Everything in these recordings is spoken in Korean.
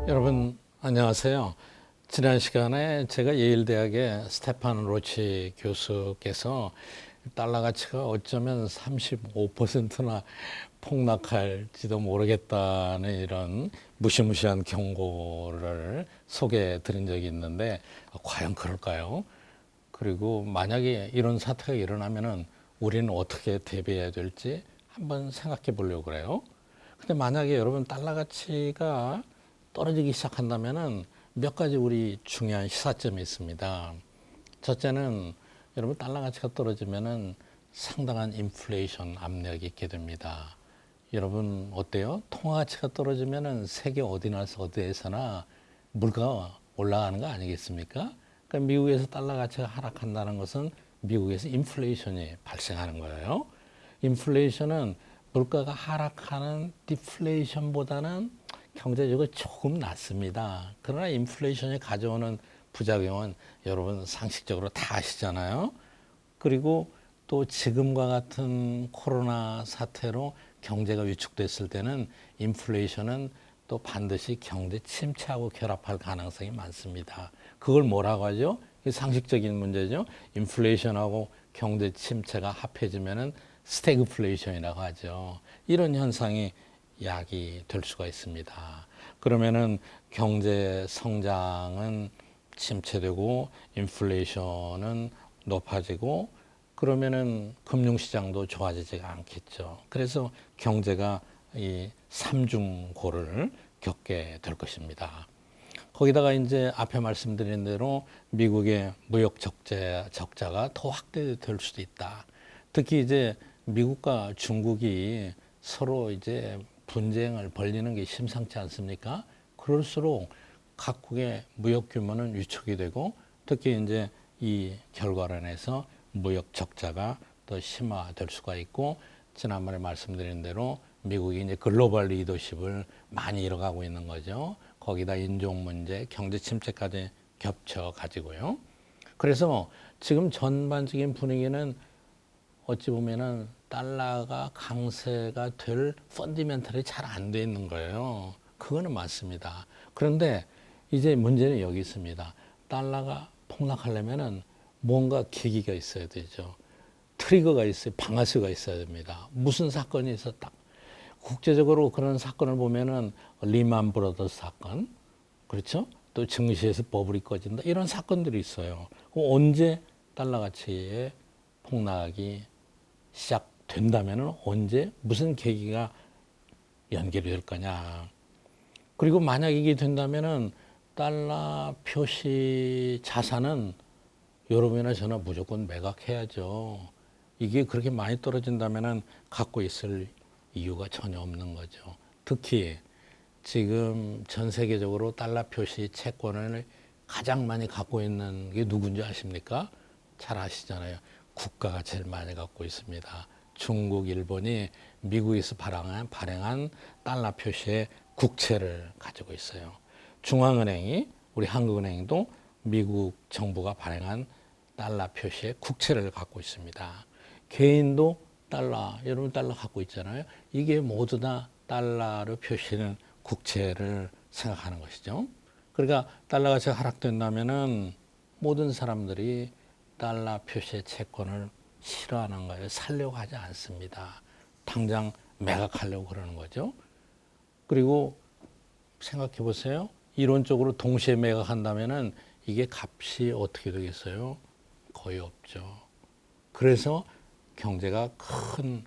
여러분 안녕하세요. 지난 시간에 제가 예일대학의 스테판 로치 교수께서 달러 가치가 어쩌면 35%나 폭락할지도 모르겠다는 이런 무시무시한 경고를 소개해 드린 적이 있는데 과연 그럴까요? 그리고 만약에 이런 사태가 일어나면은 우리는 어떻게 대비해야 될지 한번 생각해 보려고 그래요. 근데 만약에 여러분 달러 가치가 떨어지기 시작한다면은 몇 가지 우리 중요한 시사점이 있습니다. 첫째는 여러분 달러 가치가 떨어지면은 상당한 인플레이션 압력이 있게 됩니다. 여러분 어때요? 통화 가치가 떨어지면은 세계 어디나 어디에서나 물가가 올라가는 거 아니겠습니까? 그러니까 미국에서 달러 가치가 하락한다는 것은 미국에서 인플레이션이 발생하는 거예요. 인플레이션은 물가가 하락하는 디플레이션보다는 경제적으로 조금 낮습니다. 그러나 인플레이션이 가져오는 부작용은 여러분 상식적으로 다 아시잖아요. 그리고 또 지금과 같은 코로나 사태로 경제가 위축됐을 때는 인플레이션은 또 반드시 경제 침체하고 결합할 가능성이 많습니다. 그걸 뭐라고 하죠? 상식적인 문제죠. 인플레이션하고 경제 침체가 합해지면은 스태그플레이션이라고 하죠. 이런 현상이 야기될 수가 있습니다. 그러면은 경제 성장은 침체되고 인플레이션은 높아지고 그러면은 금융시장도 좋아지지가 않겠죠. 그래서 경제가 이 삼중고를 겪게 될 것입니다. 거기다가 이제 앞에 말씀드린 대로 미국의 무역 적자가 더 확대될 수도 있다. 특히 이제 미국과 중국이 서로 이제 분쟁을 벌이는 게 심상치 않습니까? 그럴수록 각국의 무역 규모는 위축이 되고 특히 이제 이 결과론에서 무역 적자가 더 심화될 수가 있고 지난번에 말씀드린 대로 미국이 이제 글로벌 리더십을 많이 잃어가고 있는 거죠. 거기다 인종 문제, 경제 침체까지 겹쳐 가지고요. 그래서 지금 전반적인 분위기는 어찌 보면은 달러가 강세가 될 펀디멘털이 잘 안 돼 있는 거예요. 그거는 맞습니다. 그런데 이제 문제는 여기 있습니다. 달러가 폭락하려면은 뭔가 계기가 있어야 되죠. 트리거가 있어요. 방아쇠가 있어야 됩니다. 무슨 사건이 있었다. 국제적으로 그런 사건을 보면은 리만 브러더스 사건, 그렇죠? 또 증시에서 버블이 꺼진다. 이런 사건들이 있어요. 언제 달러 가치의 폭락이 시작된다면은 언제 무슨 계기가 연결이 될 거냐. 그리고 만약 이게 된다면은 달러 표시 자산은 여러분이나 저나 무조건 매각해야죠. 이게 그렇게 많이 떨어진다면은 갖고 있을 이유가 전혀 없는 거죠. 특히 지금 전 세계적으로 달러 표시 채권을 가장 많이 갖고 있는 게 누군지 아십니까? 잘 아시잖아요. 국가가 제일 많이 갖고 있습니다. 중국, 일본이 미국에서 발행한 달러 표시의 국채를 가지고 있어요. 중앙은행이 우리 한국은행도 미국 정부가 발행한 달러 표시의 국채를 갖고 있습니다. 개인도 달러, 여러분 달러 갖고 있잖아요. 이게 모두 다 달러로 표시는 국채를 생각하는 것이죠. 그러니까 달러 가치가 하락된다면은 모든 사람들이 달러 표시의 채권을 싫어하는 거예요. 살려고 하지 않습니다. 당장 매각하려고 그러는 거죠. 그리고 생각해 보세요. 이론적으로 동시에 매각한다면은 이게 값이 어떻게 되겠어요? 거의 없죠. 그래서 경제가 큰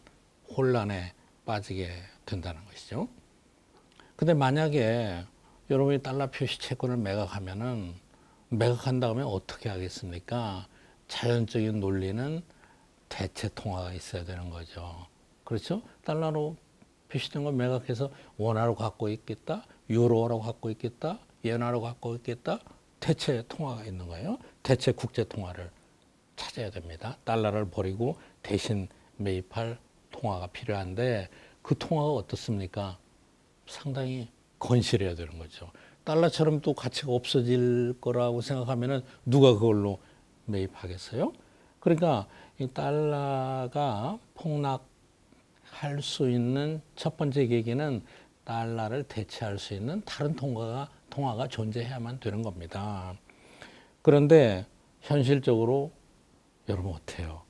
혼란에 빠지게 된다는 것이죠. 근데 만약에 여러분이 달러 표시 채권을 매각하면은 매각한 다음에 어떻게 하겠습니까? 자연적인 논리는 대체 통화가 있어야 되는 거죠. 그렇죠? 달러로 표시된 걸 매각해서 원화로 갖고 있겠다, 유로로 갖고 있겠다, 엔화로 갖고 있겠다. 대체 통화가 있는 거예요. 대체 국제 통화를 찾아야 됩니다. 달러를 버리고 대신 매입할 통화가 필요한데 그 통화가 어떻습니까? 상당히 건실해야 되는 거죠. 달러처럼 또 가치가 없어질 거라고 생각하면은 누가 그걸로 매입하겠어요? 그러니까 이 달러가 폭락할 수 있는 첫 번째 계기는 달러를 대체할 수 있는 다른 통화가 통화가 존재해야만 되는 겁니다. 그런데 현실적으로 여러분 어때요?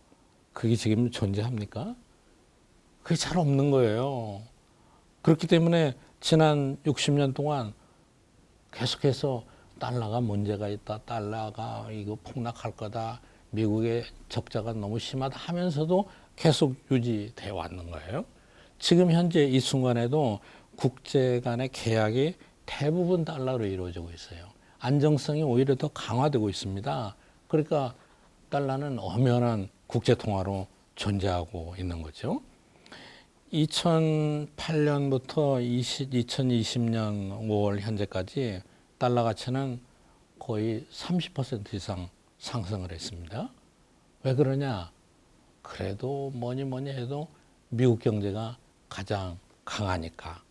그게 지금 존재합니까? 그게 잘 없는 거예요. 그렇기 때문에 지난 60년 동안 계속해서 달러가 문제가 있다. 달러가 이거 폭락할 거다. 미국의 적자가 너무 심하다 하면서도 계속 유지되어 왔는 거예요. 지금 현재 이 순간에도 국제 간의 계약이 대부분 달러로 이루어지고 있어요. 안정성이 오히려 더 강화되고 있습니다. 그러니까 달러는 엄연한 국제 통화로 존재하고 있는 거죠. 2008년부터 2020년 5월 현재까지 달러 가치는 거의 30% 이상 상승을 했습니다. 왜 그러냐? 그래도 뭐니 해도 미국 경제가 가장 강하니까.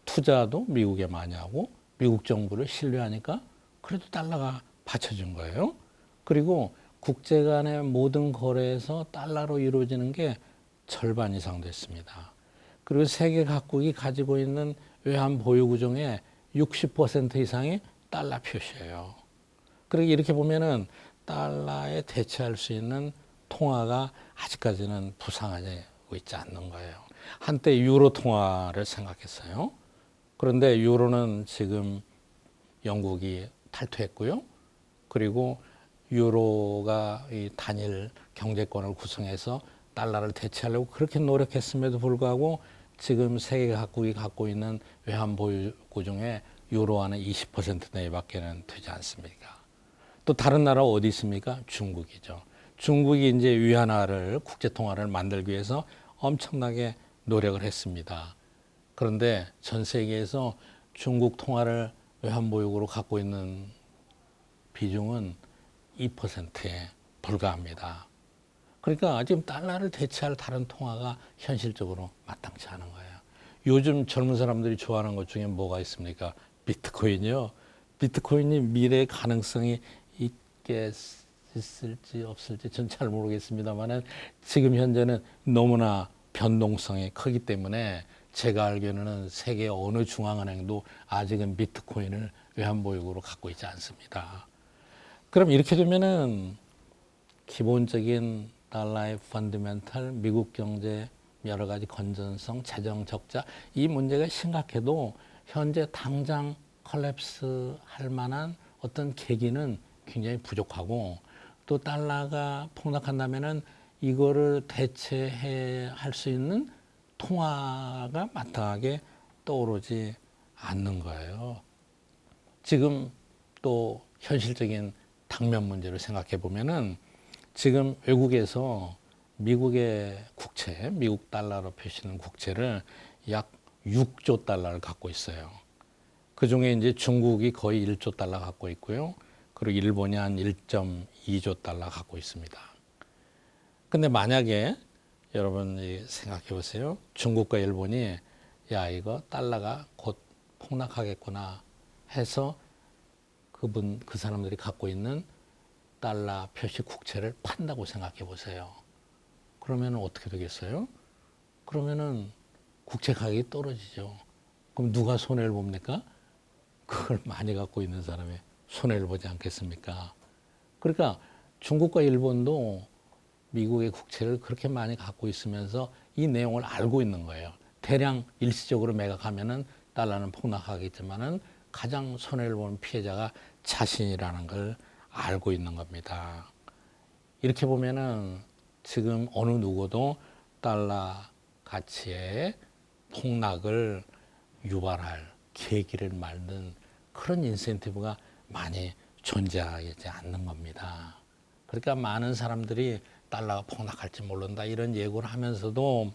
투자도 미국에 많이 하고 미국 정부를 신뢰하니까 그래도 달러가 받쳐준 거예요. 그리고 국제 간의 모든 거래에서 달러로 이루어지는 게 절반 이상 됐습니다. 그리고 세계 각국이 가지고 있는 외환 보유고 중에 60% 이상이 달러 표시예요. 그러니까 이렇게 보면은 달러에 대체할 수 있는 통화가 아직까지는 부상하고 있지 않는 거예요. 한때 유로 통화를 생각했어요. 그런데 유로는 지금 영국이 탈퇴했고요. 그리고 유로가 이 단일 경제권을 구성해서 달러를 대체하려고 그렇게 노력했음에도 불구하고 지금 세계 각국이 갖고 있는 외환 보유고 중에 유로화는 20% 내외밖에는 되지 않습니까? 또 다른 나라 어디 있습니까? 중국이죠. 중국이 이제 위안화를 국제 통화를 만들기 위해서 엄청나게 노력을 했습니다. 그런데 전 세계에서 중국 통화를 외환 보유고로 갖고 있는 비중은 2%에 불과합니다. 그러니까 지금 달러를 대체할 다른 통화가 현실적으로 마땅치 않은 거예요. 요즘 젊은 사람들이 좋아하는 것 중에 뭐가 있습니까? 비트코인이요. 비트코인이 미래의 가능성이 있을지 없을지 전 잘 모르겠습니다만은 지금 현재는 너무나 변동성이 크기 때문에 제가 알기로는 세계 어느 중앙은행도 아직은 비트코인을 외환보유고로 갖고 있지 않습니다. 그럼 이렇게 되면은 기본적인 달러의 펀더멘탈, 미국 경제 여러 가지 건전성, 재정 적자 이 문제가 심각해도 현재 당장 컬랩스 할 만한 어떤 계기는 굉장히 부족하고 또 달러가 폭락한다면은 이거를 대체해 할 수 있는 통화가 마땅하게 떠오르지 않는 거예요. 지금 또 현실적인 당면 문제를 생각해 보면은 지금 외국에서 미국의 국채, 미국 달러로 표시는 국채를 약 6조 달러를 갖고 있어요. 그 중에 이제 중국이 거의 1조 달러 갖고 있고요. 그리고 일본이 한 1.2조 달러 갖고 있습니다. 근데 만약에 여러분 생각해 보세요. 중국과 일본이 야, 이거 달러가 곧 폭락하겠구나 해서 그 사람들이 갖고 있는 달러 표시 국채를 판다고 생각해 보세요. 그러면 어떻게 되겠어요? 그러면은 국채 가격이 떨어지죠. 그럼 누가 손해를 봅니까? 그걸 많이 갖고 있는 사람이 손해를 보지 않겠습니까? 그러니까 중국과 일본도 미국의 국채를 그렇게 많이 갖고 있으면서 이 내용을 알고 있는 거예요. 대량 일시적으로 매각하면은 달러는 폭락하겠지만은 가장 손해를 보는 피해자가 자신이라는 걸 알고 있는 겁니다. 이렇게 보면은 지금 어느 누구도 달러 가치의 폭락을 유발할 계기를 만든 그런 인센티브가 많이 존재하지 않는 겁니다. 그러니까 많은 사람들이 달러가 폭락할지 모른다 이런 예고를 하면서도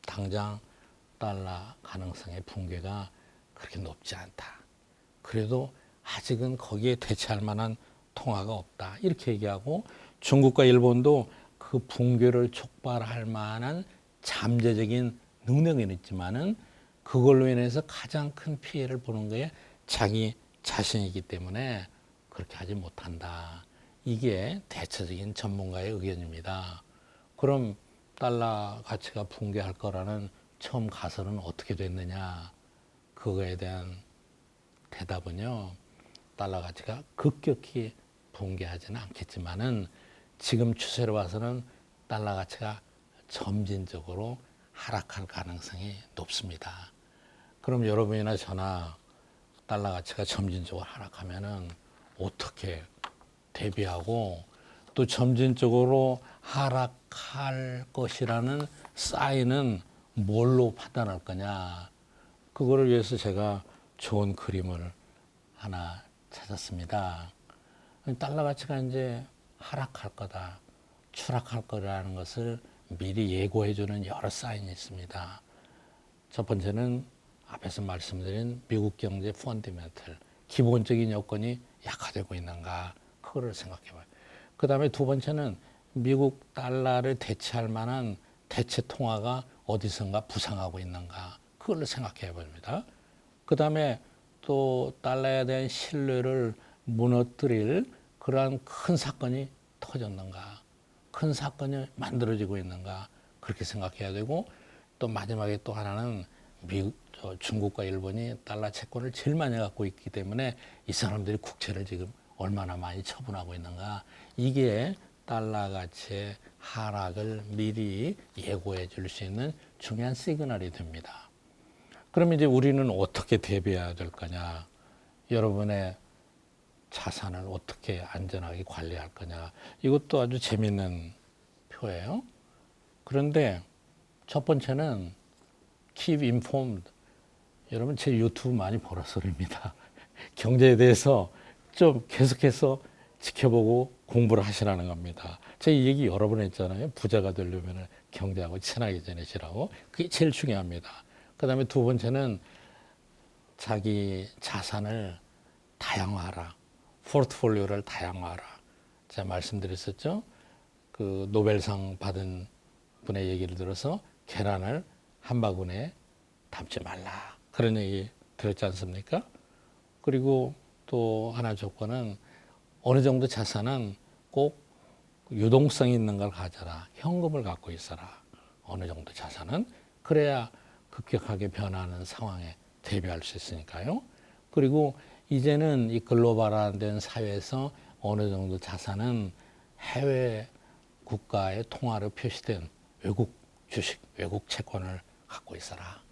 당장 달러 가능성의 붕괴가 그렇게 높지 않다. 그래도 아직은 거기에 대체할 만한 통화가 없다. 이렇게 얘기하고 중국과 일본도 그 붕괴를 촉발할 만한 잠재적인 능력은 있지만은 그걸로 인해서 가장 큰 피해를 보는 게 자기 자신이기 때문에 그렇게 하지 못한다. 이게 대체적인 전문가의 의견입니다. 그럼 달러 가치가 붕괴할 거라는 처음 가설은 어떻게 됐느냐? 그거에 대한 대답은요. 달러 가치가 급격히 붕괴하지는 않겠지만은 지금 추세로 봐서는 달러 가치가 점진적으로 하락할 가능성이 높습니다. 그럼 여러분이나 저나 달러 가치가 점진적으로 하락하면은 어떻게 대비하고 또 점진적으로 하락할 것이라는 사인은 뭘로 판단할 거냐. 그거를 위해서 제가 좋은 그림을 하나 찾았습니다. 달러 가치가 이제 하락할 거다, 추락할 거라는 것을 미리 예고해주는 여러 사인이 있습니다. 첫 번째는 앞에서 말씀드린 미국 경제 펀더멘털, 기본적인 여건이 약화되고 있는가, 그거를 생각해봐요. 그 다음에 두 번째는 미국 달러를 대체할 만한 대체 통화가 어디선가 부상하고 있는가, 그걸 생각해 봅니다. 그 다음에 또 달러에 대한 신뢰를 무너뜨릴 그러한 큰 사건이 터졌는가, 큰 사건이 만들어지고 있는가, 그렇게 생각해야 되고, 또 마지막에 또 하나는 중국과 일본이 달러 채권을 제일 많이 갖고 있기 때문에 이 사람들이 국채를 지금 얼마나 많이 처분하고 있는가, 이게 달러 가치의 하락을 미리 예고해 줄 수 있는 중요한 시그널이 됩니다. 그럼 이제 우리는 어떻게 대비해야 될 거냐? 여러분의 자산을 어떻게 안전하게 관리할 거냐? 이것도 아주 재미있는 표예요. 그런데 첫 번째는 keep informed. 여러분 제 유튜브 많이 보라서 그럽니다. 경제에 대해서 좀 계속해서 지켜보고 공부를 하시라는 겁니다. 제가 이 얘기 여러 번 했잖아요. 부자가 되려면 경제하고 친하게 지내시라고. 그게 제일 중요합니다. 그 다음에 두 번째는 자기 자산을 다양화하라. 포트폴리오를 다양화하라. 제가 말씀드렸었죠. 그 노벨상 받은 분의 얘기를 들어서 계란을 한 바구니에 담지 말라. 그런 얘기 들었지 않습니까? 그리고 또 하나 조건은 어느 정도 자산은 꼭 유동성 있는 걸 가져라. 현금을 갖고 있어라. 어느 정도 자산은. 그래야 급격하게 변하는 상황에 대비할 수 있으니까요. 그리고 이제는 이 글로벌화된 사회에서 어느 정도 자산은 해외 국가의 통화로 표시된 외국 주식, 외국 채권을 갖고 있어라.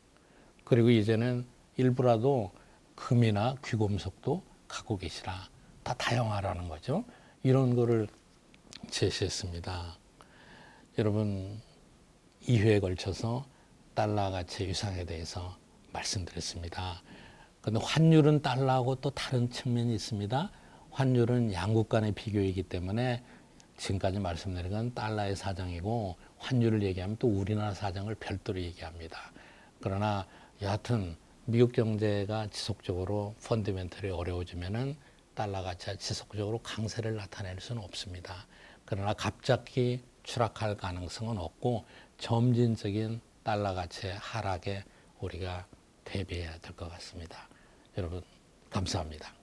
그리고 이제는 일부라도 금이나 귀금속도 갖고 계시라. 다 다양화라는 거죠. 이런 거를 제시했습니다. 여러분 2회에 걸쳐서 달러 가치 유상에 대해서 말씀드렸습니다. 그런데 환율은 달러하고 또 다른 측면이 있습니다. 환율은 양국 간의 비교이기 때문에 지금까지 말씀드린 건 달러의 사정이고 환율을 얘기하면 또 우리나라 사정을 별도로 얘기합니다. 그러나 여하튼 미국 경제가 지속적으로 펀더멘털이 어려워지면은 달러 가치가 지속적으로 강세를 나타낼 수는 없습니다. 그러나 갑자기 추락할 가능성은 없고 점진적인 달러 가치의 하락에 우리가 대비해야 될 것 같습니다. 여러분 감사합니다.